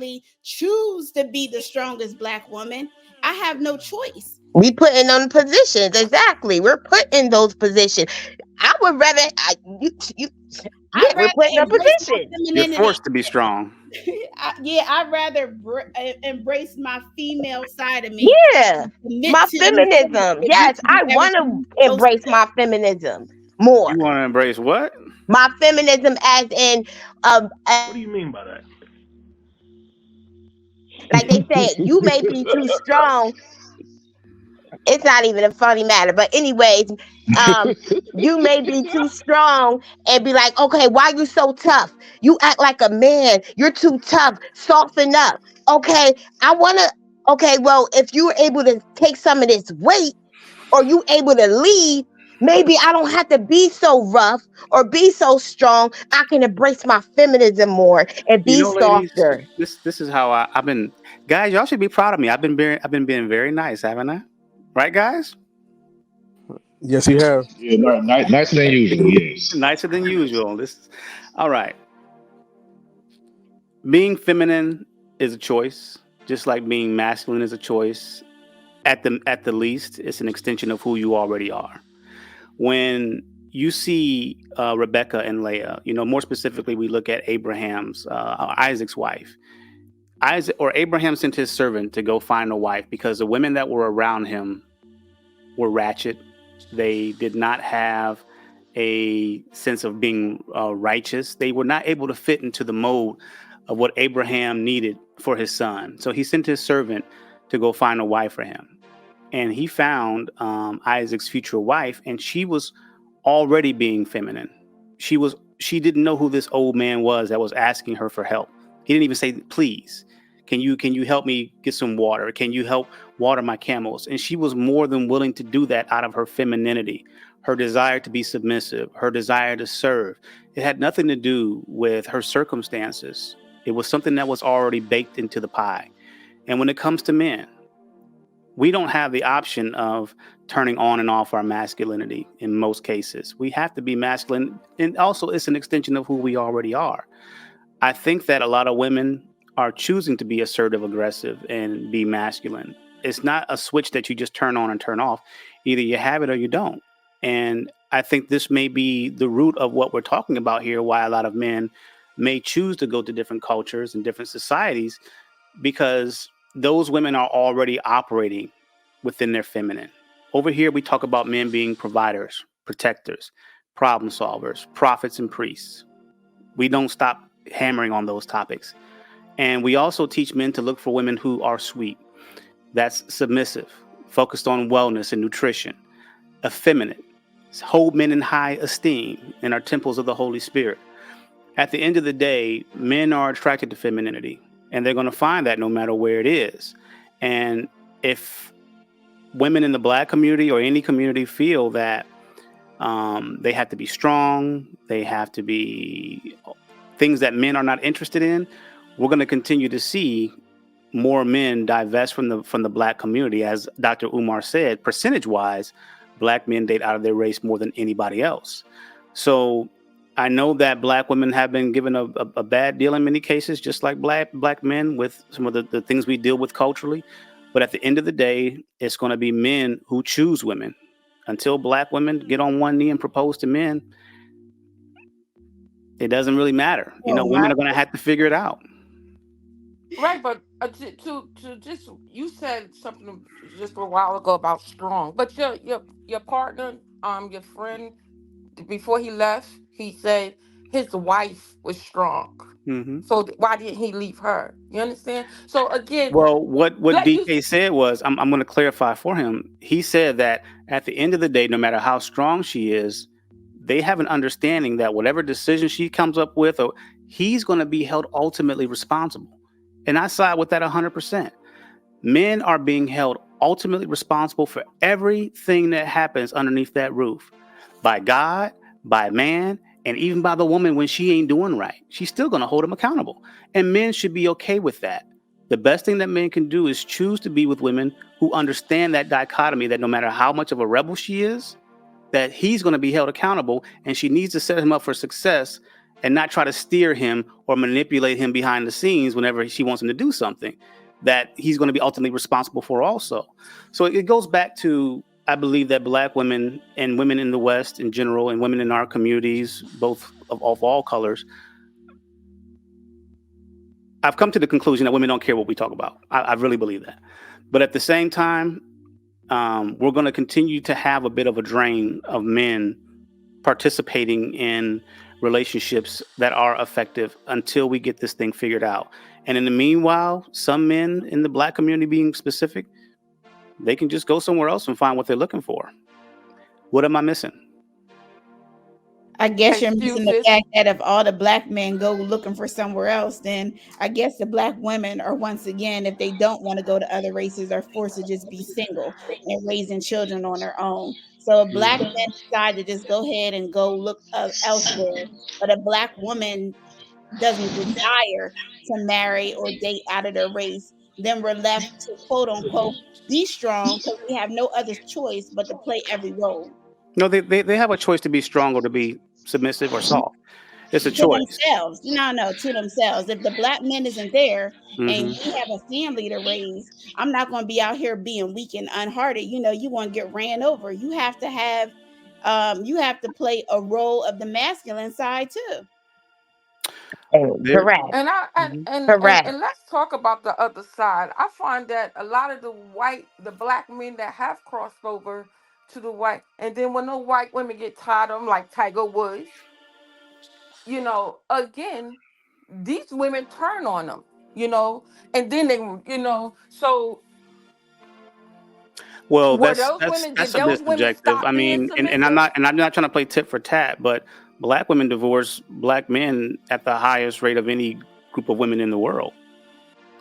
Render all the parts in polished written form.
necessarily choose to be the strongest Black woman. I have no choice. We put in on positions. Exactly. We're put in those positions. I would rather, you, yeah, I'd we're put in rather a embrace my position. You're femininity. forced to be strong. Yeah, I'd rather embrace my female side of me Yeah. and commit My to ensuring feminism. that you Yes, can do I want everything to you're supposed embrace to. my feminism more. You want to embrace what? My feminism, as in, What do you mean by that? like they say, you may be too strong. It's not even a funny matter. But anyways, um, you may be too strong and be like, okay, why you so tough? You act like a man. You're too tough. Soften up. Okay, I wanna. Okay, well, if you were able to take some of this weight, or you able to lead, maybe I don't have to be so rough or be so strong. I can embrace my feminism more and You be know, ladies, softer. this is how I've been. Guys, y'all should be proud of me. I've been being very nice, haven't I? Right, guys? Yes, you have. Yeah, nicer than usual. Yes. Nicer than usual. This, all right. Being feminine is a choice, just like being masculine is a choice. At the least, it's an extension of who you already are. When you see Rebecca and Leah, you know, more specifically, we look at Isaac's wife. Isaac or Abraham sent his servant to go find a wife because the women that were around him were ratchet. They did not have a sense of being righteous. They were not able to fit into the mold of what Abraham needed for his son. So he sent his servant to go find a wife for him. And he found Isaac's future wife, and she was already being feminine. She didn't know who this old man was that was asking her for help. He didn't even say, please, can you help me get some water? Can you help water my camels? And she was more than willing to do that out of her femininity, her desire to be submissive, her desire to serve. It had nothing to do with her circumstances. It was something that was already baked into the pie. And when it comes to men, we don't have the option of turning on and off our masculinity in most cases. We have to be masculine. And also, it's an extension of who we already are. I think that a lot of women are choosing to be assertive, aggressive, and be masculine. It's not a switch that you just turn on and turn off. Either you have it or you don't. And I think this may be the root of what we're talking about here, why a lot of men may choose to go to different cultures and different societies, because those women are already operating within their feminine. Over here, we talk about men being providers, protectors, problem solvers, prophets, and priests. We don't stop hammering on those topics. And we also teach men to look for women who are sweet, that's submissive, focused on wellness and nutrition, effeminate, hold men in high esteem, and are temples of the Holy Spirit. At the end of the day, men are attracted to femininity, and they're going to find that no matter where it is. And if women in the Black community or any community feel that they have to be strong, they have to be things that men are not interested in, we're going to continue to see more men divest from the Black community. As Dr. Umar said, percentage wise, Black men date out of their race more than anybody else. So I know that Black women have been given a bad deal in many cases, just like black men, with some of the things we deal with culturally. But at the end of the day, it's going to be men who choose women. Until Black women get on one knee and propose to men, it doesn't really matter. You know, Oh women my. are going to have to figure it out. Right, but to just you said something just a while ago about strong, but your partner, your friend, before he left, he said his wife was strong. Hmm. So why didn't he leave her? You understand? So again, Well, what let you. DK said was, I'm going to clarify for him. He said that at the end of the day, no matter how strong she is, they have an understanding that whatever decision she comes up with, or he's going to be held ultimately responsible. And I side with that 100%. Men are being held ultimately responsible for everything that happens underneath that roof, by God, by man, and even by the woman when she ain't doing right. She's still going to hold him accountable. And men should be okay with that. The best thing that men can do is choose to be with women who understand that dichotomy, that no matter how much of a rebel she is, that he's going to be held accountable, and she needs to set him up for success and not try to steer him or manipulate him behind the scenes whenever she wants him to do something that he's going to be ultimately responsible for also. So it goes back to, I believe that Black women and women in the West in general, and women in our communities, both of all colors, I've come to the conclusion that women don't care what we talk about. I really believe that. But at the same time, we're going to continue to have a bit of a drain of men participating in relationships that are effective until we get this thing figured out. And in the meanwhile, some men in the Black community, being specific, they can just go somewhere else and find what they're looking for. What am I missing? I guess you're missing the Excuses. fact that if all the Black men go looking for somewhere else, then I guess the Black women are, once again, if they don't want to go to other races, are forced to just be single and raising children on their own. So if Black men decide to just go ahead and go look elsewhere, but a Black woman doesn't desire to marry or date out of their race, then we're left to quote unquote be strong because we have no other choice but to play every role. No, they have a choice to be strong or to be submissive or soft. It's a To choice. themselves. No, to themselves. If the Black man isn't there and Hmm. we have a family to raise, I'm not going to be out here being weak and unhearted. You want to get ran over. You have to play a role of the masculine side too. There. Correct. And Mhm. and Correct. let's talk about the other side. I find that a lot of the Black men that have crossed over to the white, and then when the white women get tired of them, like Tiger Woods, again, these women turn on them, and then so Well, were that's those that's women, did that's a bit those women subjective. stop I being mean, and I'm submissive not trying to play tit for tat, but Black women divorce Black men at the highest rate of any group of women in the world.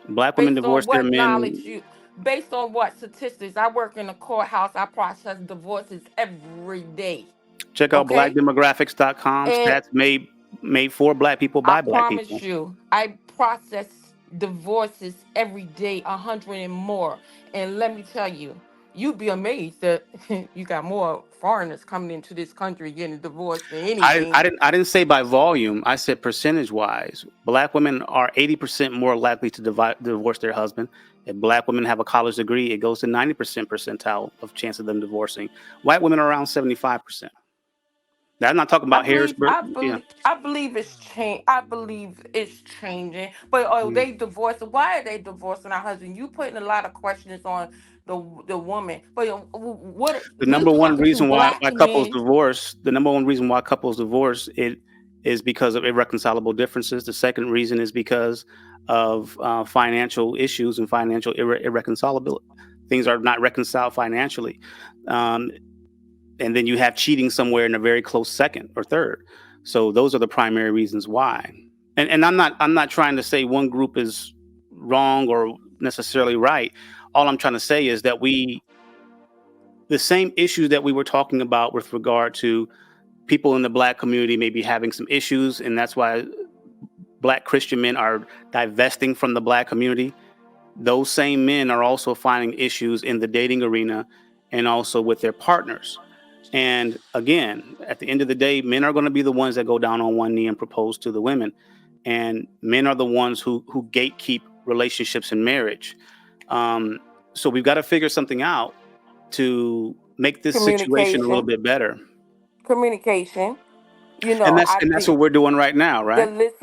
Black women based on divorce their what knowledge men. you based on what statistics? I work in the courthouse. I process divorces every day. Check out Okay. blackdemographics.com. And Stats made for Black people I by Black promise people. you, I process divorces every day, 100 and more. And let me tell you, you'd be amazed that you got more foreigners coming into this country getting divorced than anything. I didn't say by volume. I said percentage wise. Black women are 80% more likely to divorce their husband. If Black women have a college degree, it goes to 90% percentile of chance of them divorcing. White women are around 75%. Now, I'm not talking I about believe, Harrisburg. I Yeah. believe, I believe it's change. I believe it's changing. But Mm. they divorced. Why are they divorcing our husband? You putting a lot of questions on the woman. But what The we're number one talking to reason Black why couples men divorce, the number one reason why couples divorce it is because of irreconcilable differences. The second reason is because of financial issues and financial irreconcilability. Things are not reconciled financially. Um, and then you have cheating somewhere in a very close second or third. So those are the primary reasons why. And I'm not trying to say one group is wrong or necessarily right. All I'm trying to say is that the same issues that we were talking about with regard to people in the Black community maybe having some issues, and that's why Black Christian men are divesting from the Black community. Those same men are also finding issues in the dating arena and also with their partners. And again, at the end of the day, men are going to be the ones that go down on one knee and propose to the women, and men are the ones who gatekeep relationships and marriage. Um, so we've got to figure something out to make this situation a little communication, bit better. communication. And that's I what think we're doing right now, the right? listen.